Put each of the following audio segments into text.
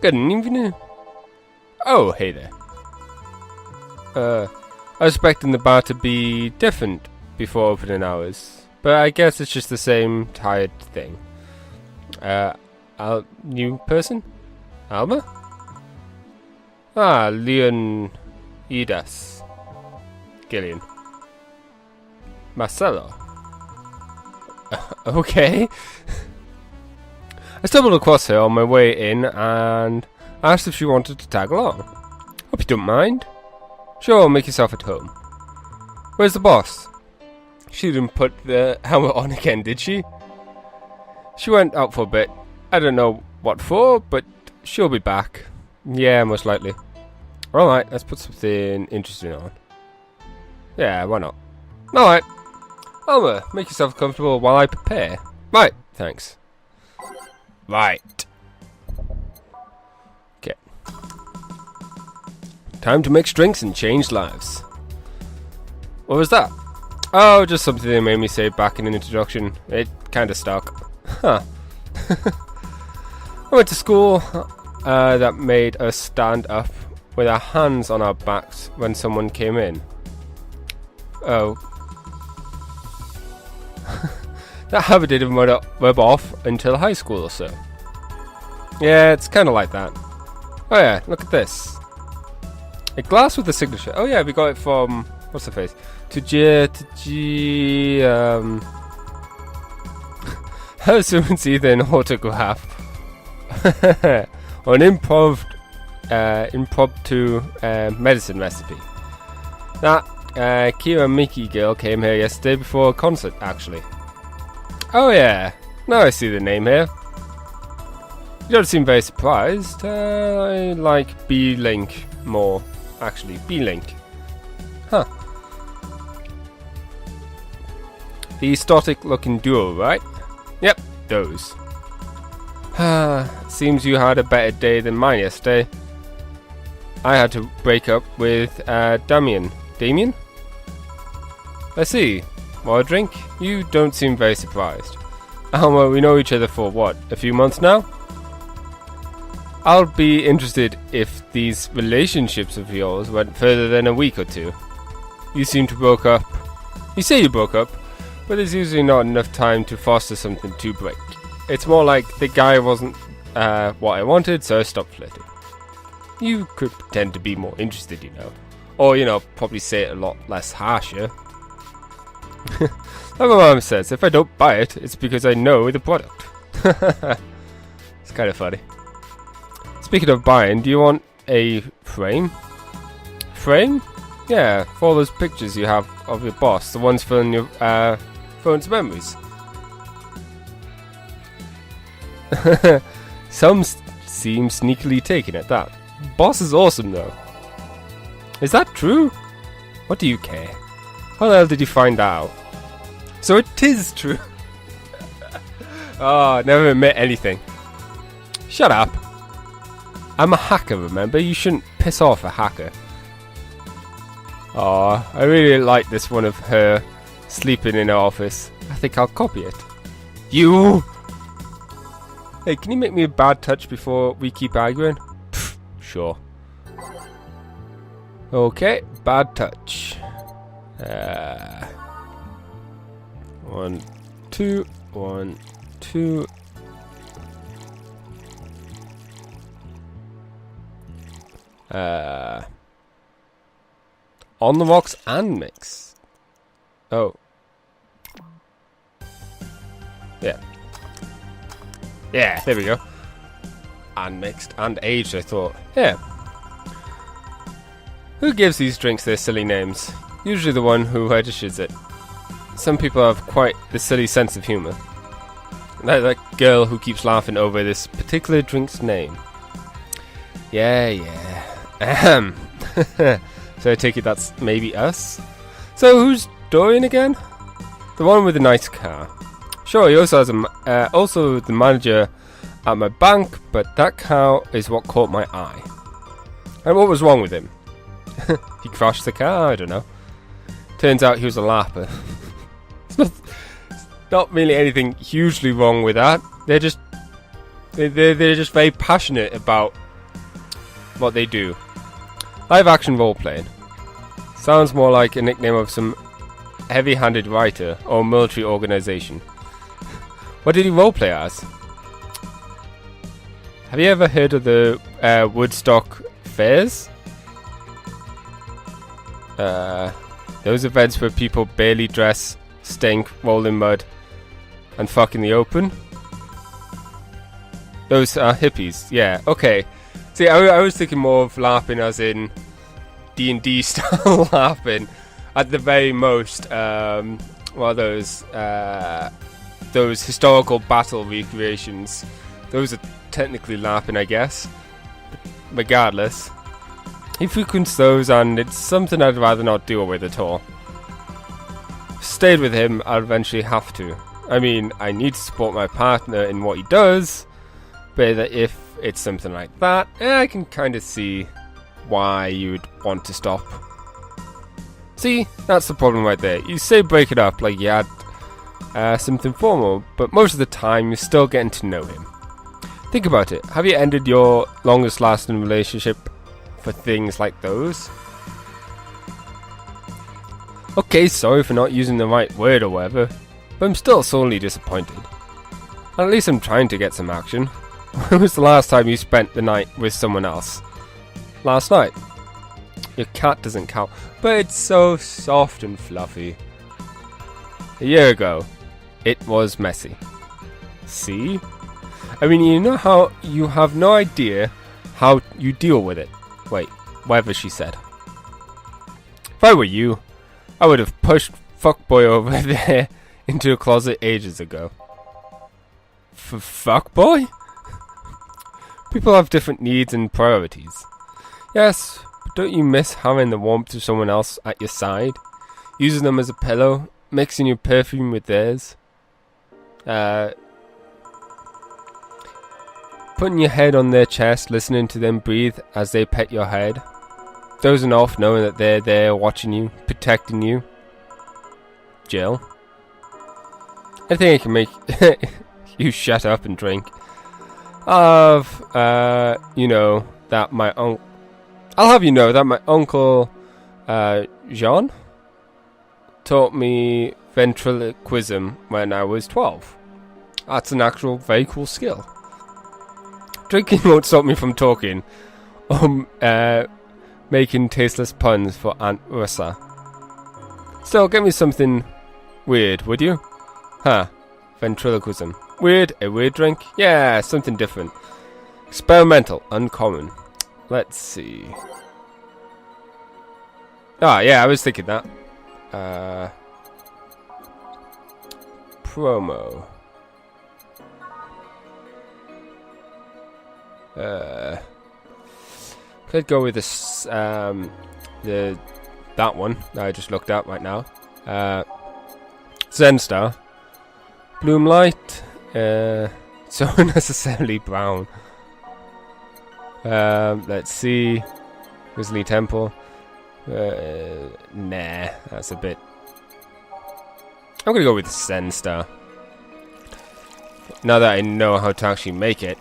Good evening. Oh, hey there. I was expecting the bar to be different before opening hours, but I guess it's just the same tired thing. New person? Alma? Ah, Leonidas. Gillian. Marcelo. Okay. I stumbled across her on my way in and asked if she wanted to tag along. Hope you don't mind. Sure, make yourself at home. Where's the boss? She didn't put the helmet on again, did she? She went out for a bit. I don't know what for, but she'll be back. Yeah, most likely. Alright, let's put something interesting on. Yeah, why not? Alright. Alma, make yourself comfortable while I prepare. Right, thanks. Right. Okay. Time to mix drinks and change lives. What was that? Oh, just something they made me say back in an introduction. It kinda stuck. Huh. I went to school that made us stand up with our hands on our backs when someone came in. Oh. That habit didn't rub off until high school or so. Yeah, it's kind of like that. Oh yeah, look at this. A glass with a signature. Oh yeah, we got it from... What's the face? I assume it's either an autograph or an impromptu medicine recipe. That Kira Miki girl came here yesterday before a concert, actually. Oh yeah, now I see the name here. You don't seem very surprised. I like B-Link more, actually. B-Link. Huh. The static-looking duo, right? Yep, those. Seems you had a better day than mine yesterday. I had to break up with Damien. Damien? I see. Want a drink? You don't seem very surprised. Well, we know each other for what, a few months now? I'll be interested if these relationships of yours went further than a week or two. You seem to broke up. You say you broke up, but there's usually not enough time to foster something to break. It's more like the guy wasn't what I wanted, so I stopped flirting. You could pretend to be more interested, you know. Or, you know, probably say it a lot less harsher. Like my mom says, if I don't buy it, it's because I know the product. It's kind of funny. Speaking of buying, do you want a frame? Frame? Yeah, for all those pictures you have of your boss, the ones filling your phone's memories. Some seem sneakily taken at that. Boss is awesome though. Is that true? What do you care? How the hell did you find out? So it is true. Oh, never admit anything. Shut up. I'm a hacker, remember? You shouldn't piss off a hacker. Oh, I really like this one of her sleeping in her office. I think I'll copy it. You! Hey, can you make me a bad touch before we keep arguing? Pfft, sure. Okay, bad touch. 1, 2, 1, 2. On the rocks and mix. Oh. Yeah. Yeah, there we go. And mixed and aged, I thought. Yeah. Who gives these drinks their silly names? Usually the one who registers it. Some people have quite the silly sense of humour. Like that girl who keeps laughing over this particular drink's name. Yeah. Ahem. So I take it that's maybe us? So who's Dorian again? The one with the nice car. Sure, he also has also the manager at my bank, but that car is what caught my eye. And what was wrong with him? He crashed the car? I don't know. Turns out he was a lapper. It's not really anything hugely wrong with that. They're just very passionate about what they do. Live action role playing. Sounds more like a nickname of some heavy-handed writer or military organization. What did he roleplay as? Have you ever heard of the Woodstock Fairs? Those events where people barely dress, stink, roll in mud, and fuck in the open? Those are hippies, yeah, okay. See, I was thinking more of LARPing as in D&D style LARPing. At the very most, those historical battle recreations, those are technically LARPing, I guess. But regardless, he frequents those, and it's something I'd rather not deal with at all. Stayed with him, I'll eventually have to. I mean, I need to support my partner in what he does, but if it's something like that, I can kind of see why you would want to stop. See, that's the problem right there. You say break it up like you had something formal, but most of the time you're still getting to know him. Think about it. Have you ended your longest lasting relationship for things like those? Okay, sorry for not using the right word or whatever, but I'm still sorely disappointed. At least I'm trying to get some action. When was the last time you spent the night with someone else? Last night. Your cat doesn't count, but it's so soft and fluffy. A year ago, it was messy. See? I mean, you know how you have no idea how you deal with it. Wait, whatever she said. If I were you, I would have pushed fuckboy over there into a closet ages ago. Fuckboy? People have different needs and priorities. Yes, but don't you miss having the warmth of someone else at your side? Using them as a pillow, mixing your perfume with theirs? Putting your head on their chest, listening to them breathe as they pet your head? Dozing off knowing that they're there watching you, protecting you? Jill? I think I can make you shut up and drink. I'll have you know that my uncle Jean taught me ventriloquism when I was 12. That's an actual very cool skill. Drinking won't stop me from talking or making tasteless puns for Aunt Ursa. Still, get me something weird, would you? Huh, ventriloquism. Weird, a weird drink? Yeah, something different. Experimental, uncommon. Let's see. Ah, yeah, I was thinking that. Promo. Could go with this, that one that I just looked at right now. Zenstar. Bloom Light. So unnecessarily brown. Let's see. Grizzly Temple. Nah, that's a bit. I'm gonna go with Zenstar. Now that I know how to actually make it.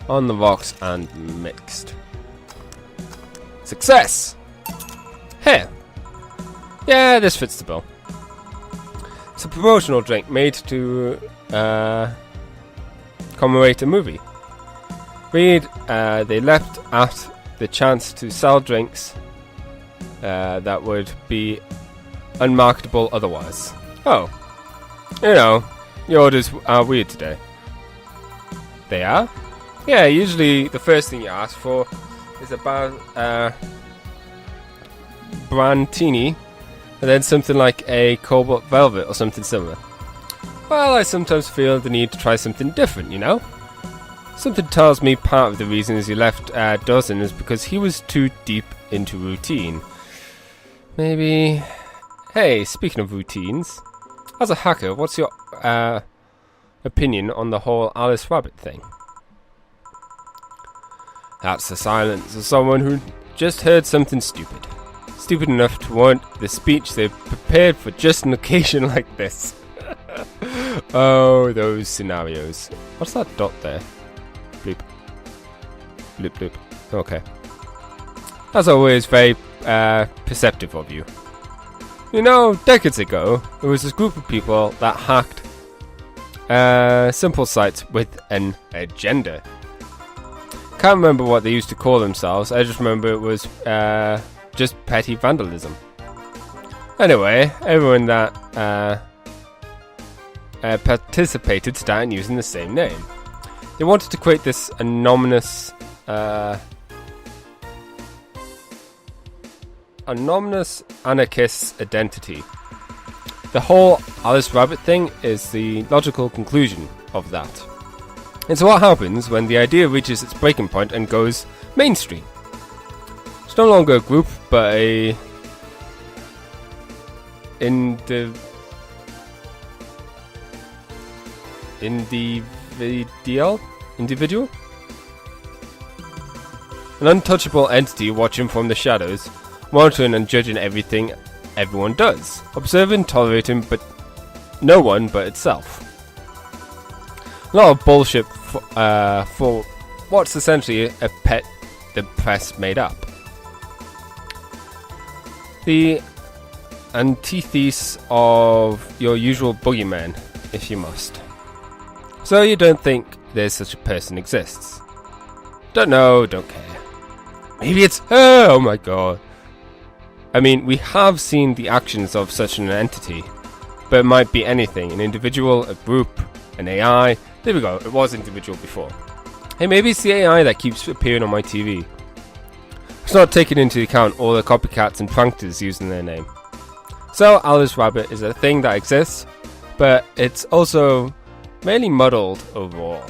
On the rocks and mixed. Success! Hey! Yeah, this fits the bill. It's a promotional drink made to commemorate a movie. Read, they left at the chance to sell drinks that would be unmarketable otherwise. Oh. You know, your orders are weird today. They are? Yeah, usually the first thing you ask for is about Brandtini, and then something like a Cobalt Velvet or something similar. Well, I sometimes feel the need to try something different, you know? Something tells me part of the reason is he left Dozen is because he was too deep into routine. Maybe... Hey, speaking of routines, as a hacker, what's your opinion on the whole Alice Rabbit thing? That's the silence of someone who just heard something stupid. Stupid enough to warrant the speech they've prepared for just an occasion like this. Oh, those scenarios. What's that dot there? Bloop. Bloop, bloop. Okay. As always, very perceptive of you. You know, decades ago, there was this group of people that hacked simple sites with an agenda. Can't remember what they used to call themselves. I just remember it was just petty vandalism. Anyway, everyone that participated started using the same name. They wanted to create this anonymous anarchist identity. The whole Alice Rabbit thing is the logical conclusion of that. It's what happens when the idea reaches its breaking point and goes mainstream. It's no longer a group, but a individual, an untouchable entity watching from the shadows, monitoring and judging everything everyone does, observing, tolerating, but no one but itself. A lot of bullshit for what's essentially a pet the press made up. The antithesis of your usual boogeyman, if you must. So you don't think there's such a person exists. Don't know, don't care. Maybe it's her, oh my god. I mean, we have seen the actions of such an entity, but it might be anything, an individual, a group, an AI. There we go, it was individual before. Hey, maybe it's the AI that keeps appearing on my TV. It's not taking into account all the copycats and pranksters using their name. So, Alice Rabbit is a thing that exists, but it's also mainly muddled overall.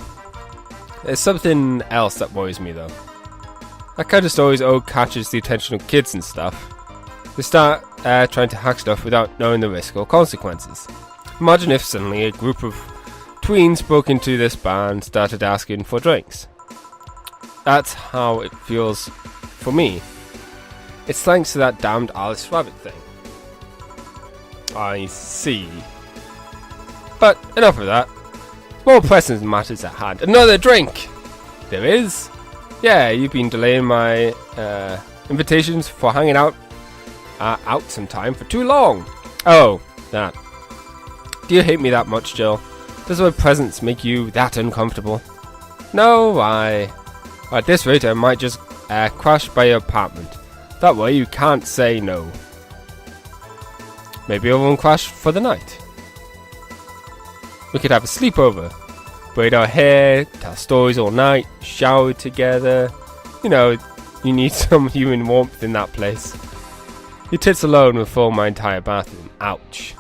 There's something else that worries me though. That kind of stories catches the attention of kids and stuff. They start trying to hack stuff without knowing the risk or consequences. Imagine if suddenly a group of tweens broke into this bar and started asking for drinks. That's how it feels for me. It's thanks to that damned Alice Rabbit thing. I see. But enough of that. More pressing matters at hand. Another drink! There is? Yeah, you've been delaying my invitations for hanging out sometime for too long. Oh, that. Do you hate me that much, Jill? Does my presence make you that uncomfortable? No, at this rate I might just crash by your apartment. That way you can't say no. Maybe I won't crash for the night. We could have a sleepover. Braid our hair, tell stories all night, shower together. You know, you need some human warmth in that place. Your tits alone will fill my entire bathroom. Ouch.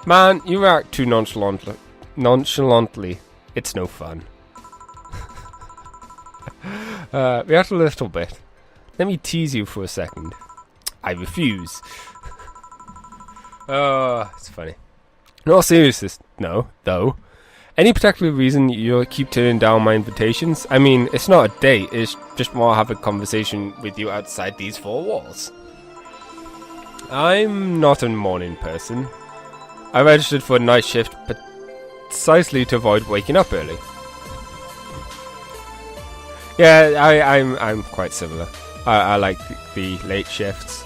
Man, you react too nonchalantly. It's no fun. React a little bit. Let me tease you for a second. I refuse. Oh, it's funny. In all seriousness, no, though. Any particular reason you keep turning down my invitations? I mean, it's not a date, it's just more have a conversation with you outside these four walls. I'm not a morning person. I registered for a night shift precisely to avoid waking up early. Yeah, I'm quite similar. I like the late shifts.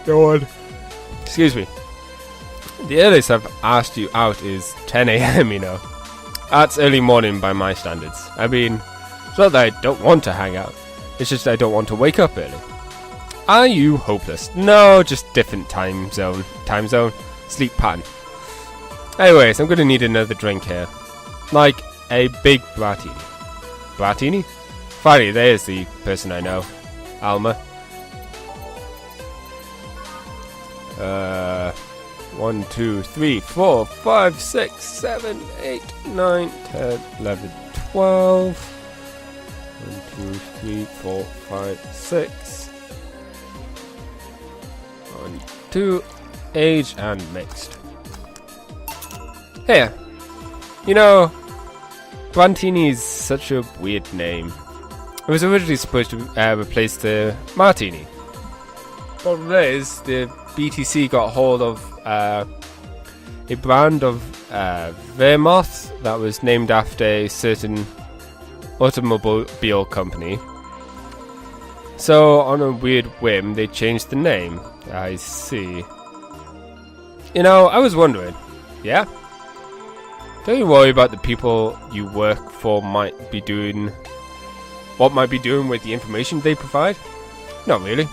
Go on. Excuse me. The earliest I've asked you out is 10 AM, you know. That's early morning by my standards. I mean, it's not that I don't want to hang out. It's just I don't want to wake up early. Are you hopeless? No, just different time zone, sleep pattern. Anyways, I'm gonna need another drink here. Like a big Bratini. Bratini? Finally, there's the person I know. Alma. 1, 2, 3, 4, 5, 6, 7, 8, 9, 10, 11, 12. 1, 2, 3, 4, 5, 6. 1, 2. Age and mixed. Here. You know, Brantini's such a weird name. It was originally supposed to replace the Martini. Problem is, the BTC got hold of a brand of Vermouth that was named after a certain automobile company. So, on a weird whim, they changed the name. I see. You know, I was wondering, yeah? Don't you worry about the people you work for might be doing with the information they provide? Not really.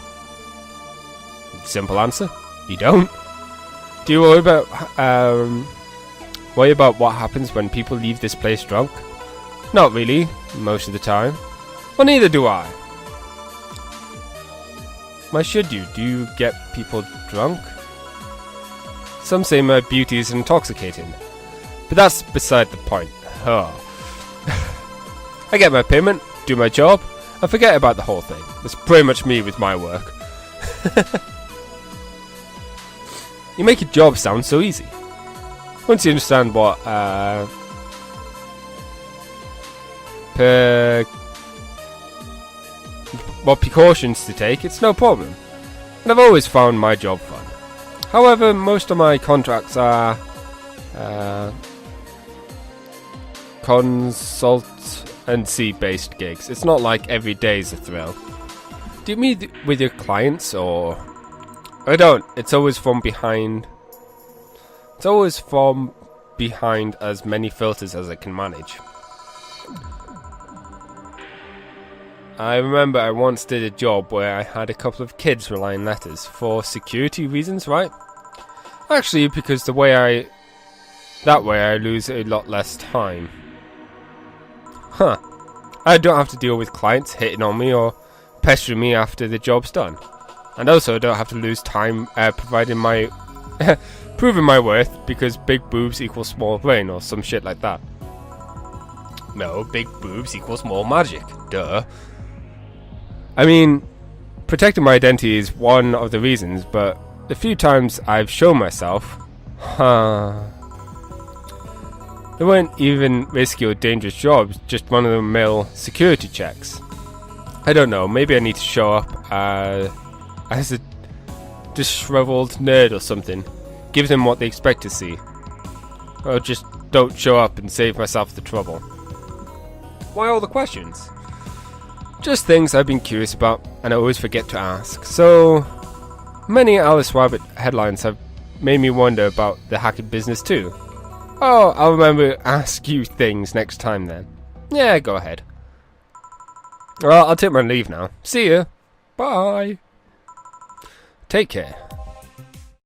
Simple answer, you don't. Do you worry about what happens when people leave this place drunk? Not really, most of the time. Well, neither do I. Why should you? Do you get people drunk? Some say my beauty is intoxicating. But that's beside the point. Oh. I get my payment, do my job, and forget about the whole thing. That's pretty much me with my work. You make your job sound so easy. Once you understand what precautions to take, it's no problem. And I've always found my job fun. However, most of my contracts are consultancy-based gigs. It's not like every day is a thrill. Do you meet with your clients, or... I don't. It's always from behind. It's always from behind as many filters as I can manage. I remember I once did a job where I had a couple of kids relying letters for security reasons, right? Actually, because that way I lose a lot less time. Huh. I don't have to deal with clients hitting on me or pestering me after the job's done. And also I don't have to lose time proving my worth because big boobs equals small brain or some shit like that. No, big boobs equals more magic. Duh. I mean, protecting my identity is one of the reasons, but the few times I've shown myself, they weren't even risky or dangerous jobs, just run-of-the-mill security checks. I don't know, maybe I need to show up as a disheveled nerd or something. Give them what they expect to see. Or just don't show up and save myself the trouble. Why all the questions? Just things I've been curious about and I always forget to ask. So, many Alice Rabbit headlines have made me wonder about the hacking business too. Oh, I'll remember to ask you things next time then. Yeah, go ahead. Well, I'll take my leave now. See ya. Bye. Take care.